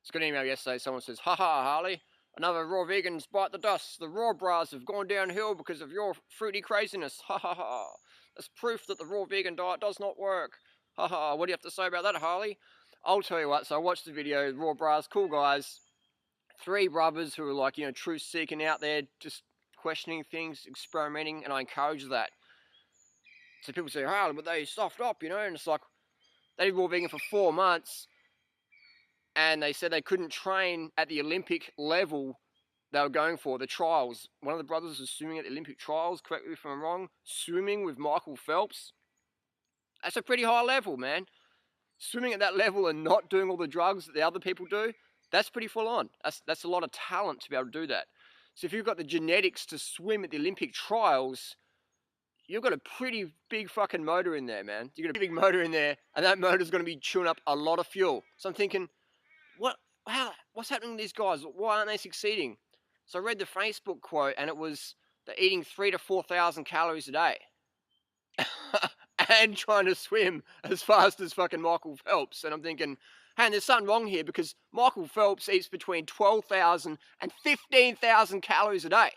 It's got an email yesterday. Someone says, "Haha, Harley, another raw vegans bite the dust. The raw bras have gone downhill because of your fruity craziness. Ha ha ha. That's proof that the raw vegan diet does not work. Ha ha. What do you have to say about that, Harley?" I'll tell you what. So I watched the video. Raw bras, cool guys. Three brothers who are like, truth seeking out there, just questioning things, experimenting, and I encourage that. So people say, "Harley, but they stuffed up, and it's like, they did raw vegan for 4 months, and they said they couldn't train at the Olympic level they were going for, the trials. One of the brothers was swimming at the Olympic trials, correct me if I'm wrong, swimming with Michael Phelps. That's a pretty high level, man. Swimming at that level and not doing all the drugs that the other people do, that's pretty full on. That's a lot of talent to be able to do that. So if you've got the genetics to swim at the Olympic trials, you've got a pretty big fucking motor in there, man. You've got a big motor in there, and that motor's going to be chewing up a lot of fuel. So I'm thinking, what's happening to these guys? Why aren't they succeeding? So I read the Facebook quote, and it was they're eating 3,000 to 4,000 calories a day. And trying to swim as fast as fucking Michael Phelps. And I'm thinking, hey, there's something wrong here, because Michael Phelps eats between 12,000 and 15,000 calories a day.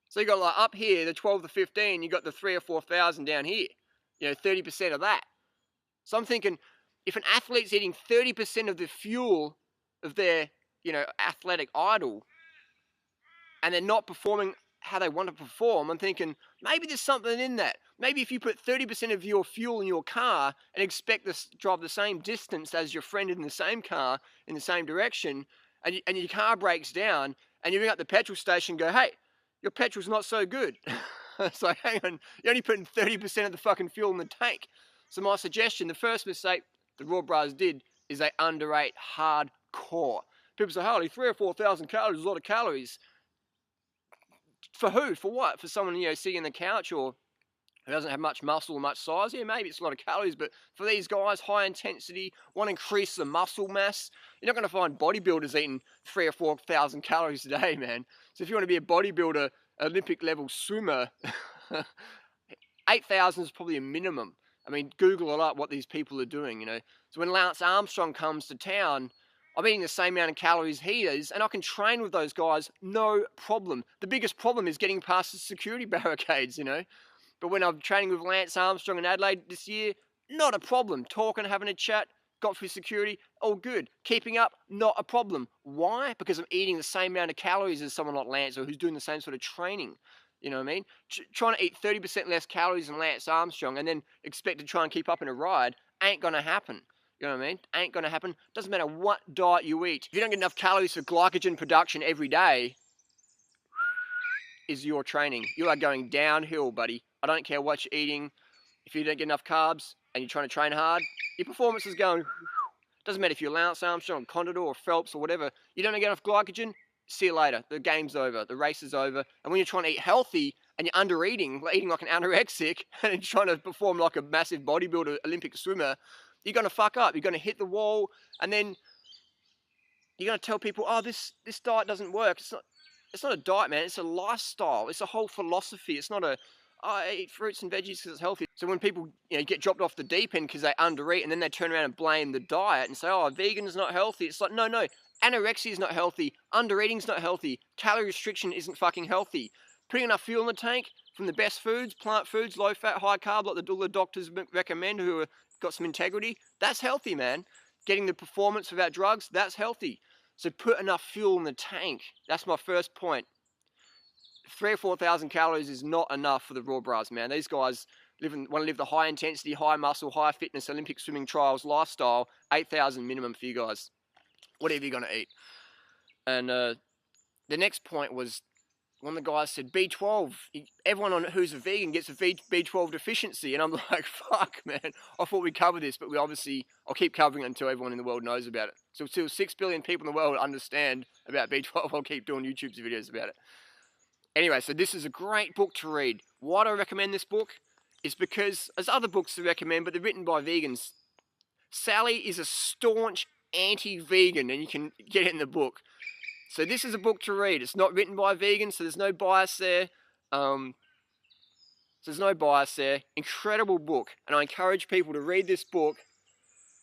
So you got like up here, the 12 to 15, you got the 3,000 or 4,000 down here. 30% of that. So I'm thinking, if an athlete's eating 30% of the fuel of their, athletic idol, and they're not performing how they want to perform, I'm thinking, maybe there's something in that. Maybe if you put 30% of your fuel in your car and expect to drive the same distance as your friend in the same car, in the same direction, and your car breaks down, and you ring up the petrol station and go, "Hey, your petrol's not so good." It's like, hang on, you're only putting 30% of the fucking fuel in the tank. So my suggestion, the first mistake the Raw Bros did, is they underate hardcore. People say, "Harley, 3,000 or 4,000 calories is a lot of calories." For who? For what? For someone, sitting on the couch, or who doesn't have much muscle or much size? Yeah, maybe it's a lot of calories, but for these guys, high intensity, want to increase the muscle mass, you're not going to find bodybuilders eating 3,000 or 4,000 calories a day, man. So if you want to be a bodybuilder, Olympic level swimmer, 8,000 is probably a minimum. I mean, Google a lot what these people are doing, So when Lance Armstrong comes to town, I'm eating the same amount of calories he is, and I can train with those guys, no problem. The biggest problem is getting past the security barricades, But when I'm training with Lance Armstrong in Adelaide this year, not a problem. Talking, having a chat, got through security, all good. Keeping up, not a problem. Why? Because I'm eating the same amount of calories as someone like Lance, or who's doing the same sort of training. You know what I mean? Trying to eat 30% less calories than Lance Armstrong and then expect to try and keep up in a ride ain't going to happen. You know what I mean? Ain't going to happen. Doesn't matter what diet you eat. If you don't get enough calories for glycogen production every day, is your training. You are going downhill, buddy. I don't care what you're eating. If you don't get enough carbs and you're trying to train hard, your performance is going. Doesn't matter if you're Lance Armstrong, Condor, or Phelps, or whatever. You don't get enough glycogen, see you later. The game's over. The race is over. And when you're trying to eat healthy and you're under eating like an anorexic, and you're trying to perform like a massive bodybuilder, Olympic swimmer, you're going to fuck up. You're going to hit the wall, and then you're going to tell people, "Oh, this diet doesn't work." It's not a diet, man. It's a lifestyle. It's a whole philosophy. It's not I eat fruits and veggies because it's healthy. So when people get dropped off the deep end because they undereat, and then they turn around and blame the diet and say, "Oh, vegan is not healthy," it's like, no. Anorexia is not healthy. Undereating is not healthy. Calorie restriction isn't fucking healthy. Putting enough fuel in the tank from the best foods, plant foods, low fat, high carb, like all the doctors recommend who have got some integrity, that's healthy, man. Getting the performance without drugs, that's healthy. So put enough fuel in the tank. That's my first point. 3,000 or 4,000 calories is not enough for the Raw Bras, man. These guys want to live the high intensity, high muscle, high fitness Olympic swimming trials lifestyle. 8,000 minimum for you guys. Whatever you're going to eat. And the next point was, one of the guys said, B12. Everyone who's a vegan gets a B12 deficiency. And I'm like, fuck, man. I thought we covered this, but I'll keep covering it until everyone in the world knows about it. So until 6 billion people in the world understand about B12, I'll keep doing YouTube videos about it. Anyway, so this is a great book to read. Why do I recommend this book? It's because there's other books to recommend, but they're written by vegans. Sally is a staunch anti-vegan, and you can get it in the book. So this is a book to read. It's not written by vegans, so there's no bias there. Incredible book. And I encourage people to read this book,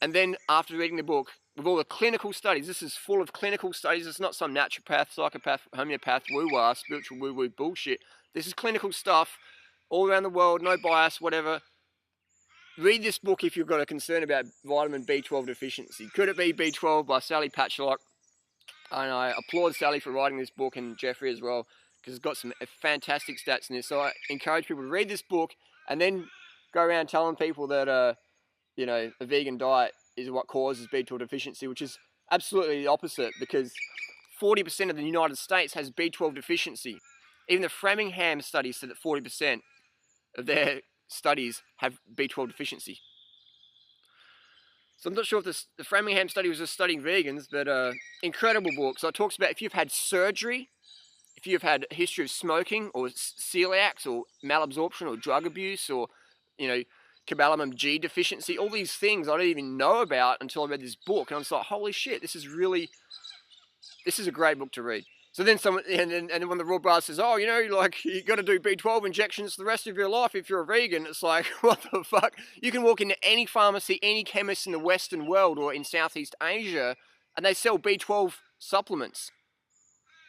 and then after reading the book, with all the clinical studies. This is full of clinical studies. It's not some naturopath, psychopath, homeopath, woo-wah, spiritual woo-woo bullshit. This is clinical stuff all around the world, no bias, whatever. Read this book if you've got a concern about vitamin B12 deficiency. Could it be B12 by Sally Patchlock? And I applaud Sally for writing this book, and Jeffrey as well, because it's got some fantastic stats in this. So I encourage people to read this book and then go around telling people that, you know, a vegan diet is what causes B12 deficiency, which is absolutely the opposite, because 40% of the United States has B12 deficiency. Even the Framingham study said that 40% of their studies have B12 deficiency. So I'm not sure if the Framingham study was just studying vegans, but incredible book. So it talks about if you've had surgery, if you've had a history of smoking or celiacs or malabsorption or drug abuse or, you know, cobalamin G deficiency, all these things I didn't even know about until I read this book. And I was like, holy shit, this is a great book to read. So then someone, and then when the Raw Brahs says, oh, you know, like, you got to do B12 injections the rest of your life if you're a vegan, it's like, what the fuck? You can walk into any pharmacy, any chemist in the Western world or in Southeast Asia, and they sell B12 supplements.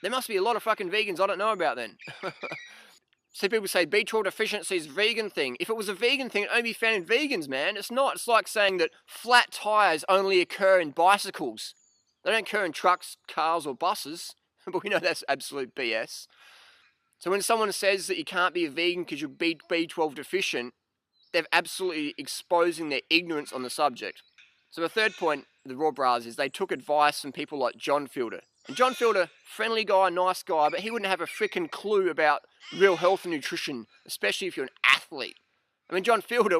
There must be a lot of fucking vegans I don't know about then. So people say B12 deficiency is a vegan thing. If it was a vegan thing, it'd only be found in vegans, man. It's not. It's like saying that flat tires only occur in bicycles. They don't occur in trucks, cars, or buses. But we know that's absolute BS. So when someone says that you can't be a vegan because you're B12 deficient, they're absolutely exposing their ignorance on the subject. So the third point of the Raw Brahs is they took advice from people like John Fielder. And John Fielder, friendly guy, nice guy, but he wouldn't have a freaking clue about real health and nutrition, especially if you're an athlete. I mean, John Fielder,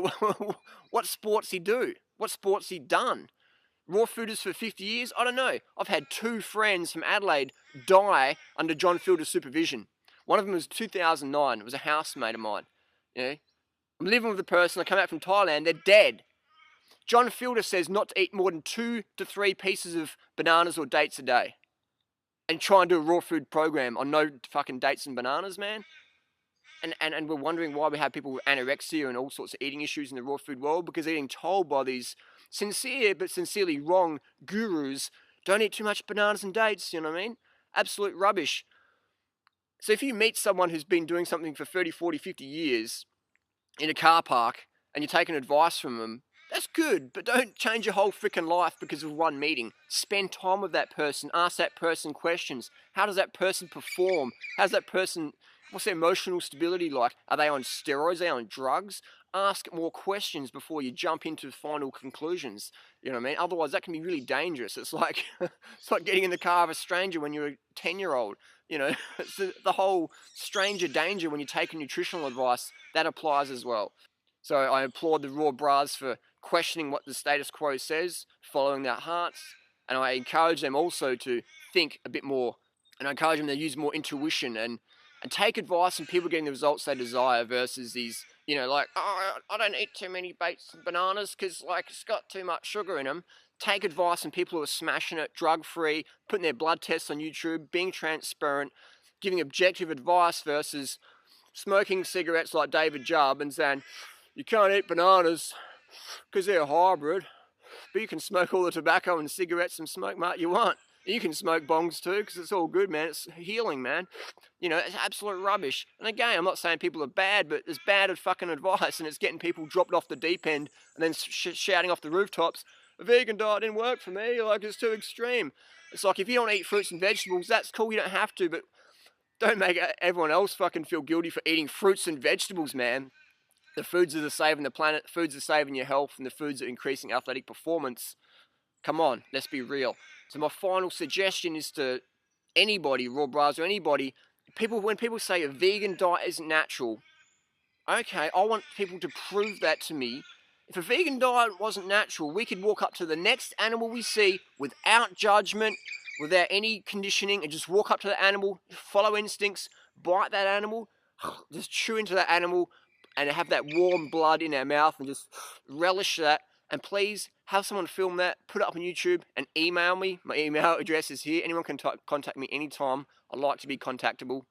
what sports he do? What sports he done? Raw fooders for 50 years? I don't know. I've had 2 friends from Adelaide die under John Fielder's supervision. One of them was 2009. It was a housemate of mine. You know, I'm living with a person. I come out from Thailand. They're dead. John Fielder says not to eat more than 2 to 3 pieces of bananas or dates a day. And try and do a raw food program on no fucking dates and bananas, man. And we're wondering why we have people with anorexia and all sorts of eating issues in the raw food world, because they're getting told by these sincere but sincerely wrong gurus, don't eat too much bananas and dates, you know what I mean? Absolute rubbish. So if you meet someone who's been doing something for 30, 40, 50 years in a car park and you're taking advice from them, that's good, but don't change your whole freaking life because of one meeting. Spend time with that person, ask that person questions. How does that person perform? How's that person, what's their emotional stability like? Are they on steroids? Are they on drugs? Ask more questions before you jump into final conclusions. You know what I mean? Otherwise, that can be really dangerous. It's like it's like getting in the car of a stranger when you're a 10-year-old. You know, it's the whole stranger danger when you're taking nutritional advice. That applies as well. So I applaud the Raw Brahs for questioning what the status quo says, following their hearts, and I encourage them also to think a bit more, and I encourage them to use more intuition and take advice from people getting the results they desire versus these, you know, like, oh, I don't eat too many dates and bananas because, like, it's got too much sugar in them. Take advice from people who are smashing it, drug-free, putting their blood tests on YouTube, being transparent, giving objective advice versus smoking cigarettes like David Jubb and saying, you can't eat bananas because they're a hybrid, but you can smoke all the tobacco and cigarettes and smoke what you want. You can smoke bongs too because it's all good, man. It's healing, man. You know, it's absolute rubbish. And again, I'm not saying people are bad, but it's bad at fucking advice, and it's getting people dropped off the deep end and then shouting off the rooftops, a vegan diet didn't work for me, like, it's too extreme. It's like, if you don't eat fruits and vegetables, that's cool, you don't have to, but don't make everyone else fucking feel guilty for eating fruits and vegetables, man. The foods that are saving the planet, the foods that are saving your health, and the foods that are increasing athletic performance. Come on, let's be real. So my final suggestion is to anybody, Raw Brahs or anybody, when people say a vegan diet isn't natural, okay, I want people to prove that to me. If a vegan diet wasn't natural, we could walk up to the next animal we see without judgment, without any conditioning, and just walk up to the animal, follow instincts, bite that animal, just chew into that animal, and have that warm blood in our mouth and just relish that. And please have someone film that, put it up on YouTube, and email me. My email address is here. Anyone can contact me anytime. I like to be contactable.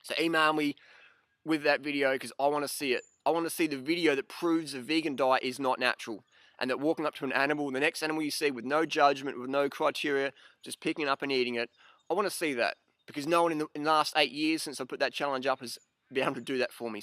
So email me with that video because I want to see it. I want to see the video that proves a vegan diet is not natural. and that walking up to an animal, the next animal you see, with no judgment, with no criteria, just picking it up and eating it. I want to see that, because no one in the last 8 years since I put that challenge up has been able to do that for me.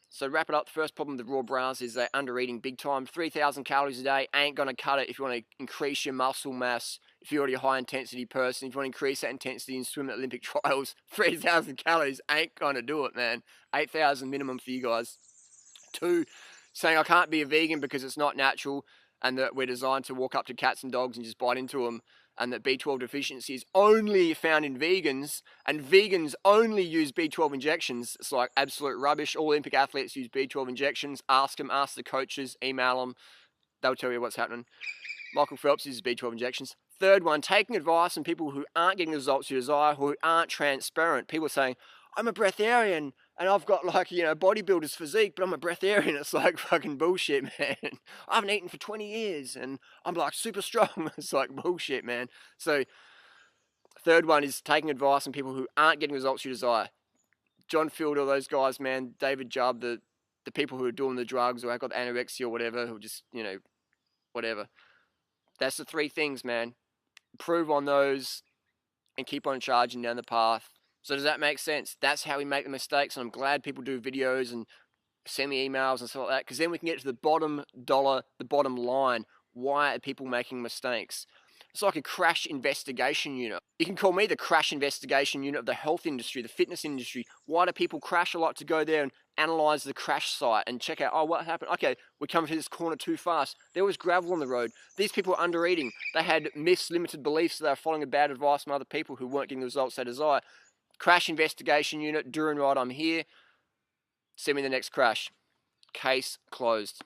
So to wrap it up, the first problem with the raw brahs is they're under eating big time. 3,000 calories a day ain't going to cut it if you want to increase your muscle mass. If you're already a high intensity person, if you want to increase that intensity and swim at Olympic trials, 3,000 calories ain't going to do it, man. 8,000 minimum for you guys. 2, saying I can't be a vegan because it's not natural and that we're designed to walk up to cats and dogs and just bite into them, and that B12 deficiency is only found in vegans, and vegans only use B12 injections. It's like absolute rubbish. All Olympic athletes use B12 injections. Ask them, ask the coaches, email them. They'll tell you what's happening. Michael Phelps uses B12 injections. Third one, taking advice from people who aren't getting the results you desire, who aren't transparent. People are saying, I'm a breatharian and I've got like, bodybuilder's physique, but I'm a breatharian. It's like fucking bullshit, man. I haven't eaten for 20 years and I'm like super strong. It's like bullshit, man. So third one is taking advice from people who aren't getting results you desire. John Fielder, those guys, man, David Jubb, the people who are doing the drugs or have got anorexia or whatever, who just, whatever. That's the 3 things, man. Improve on those and keep on charging down the path. So does that make sense? That's how we make the mistakes, and I'm glad people do videos and send me emails and stuff like that, because then we can get to the bottom dollar, the bottom line. Why are people making mistakes? It's like a crash investigation unit. You can call me the crash investigation unit of the health industry, the fitness industry. Why do people crash? I like to go there and analyze the crash site and check out, oh, what happened? Okay, we're coming through this corner too fast. There was gravel on the road. These people were under eating. They had mislimited beliefs. So they were following a bad advice from other people who weren't getting the results they desire. Crash investigation unit, Durianrider, I'm here. Send me the next crash. Case closed.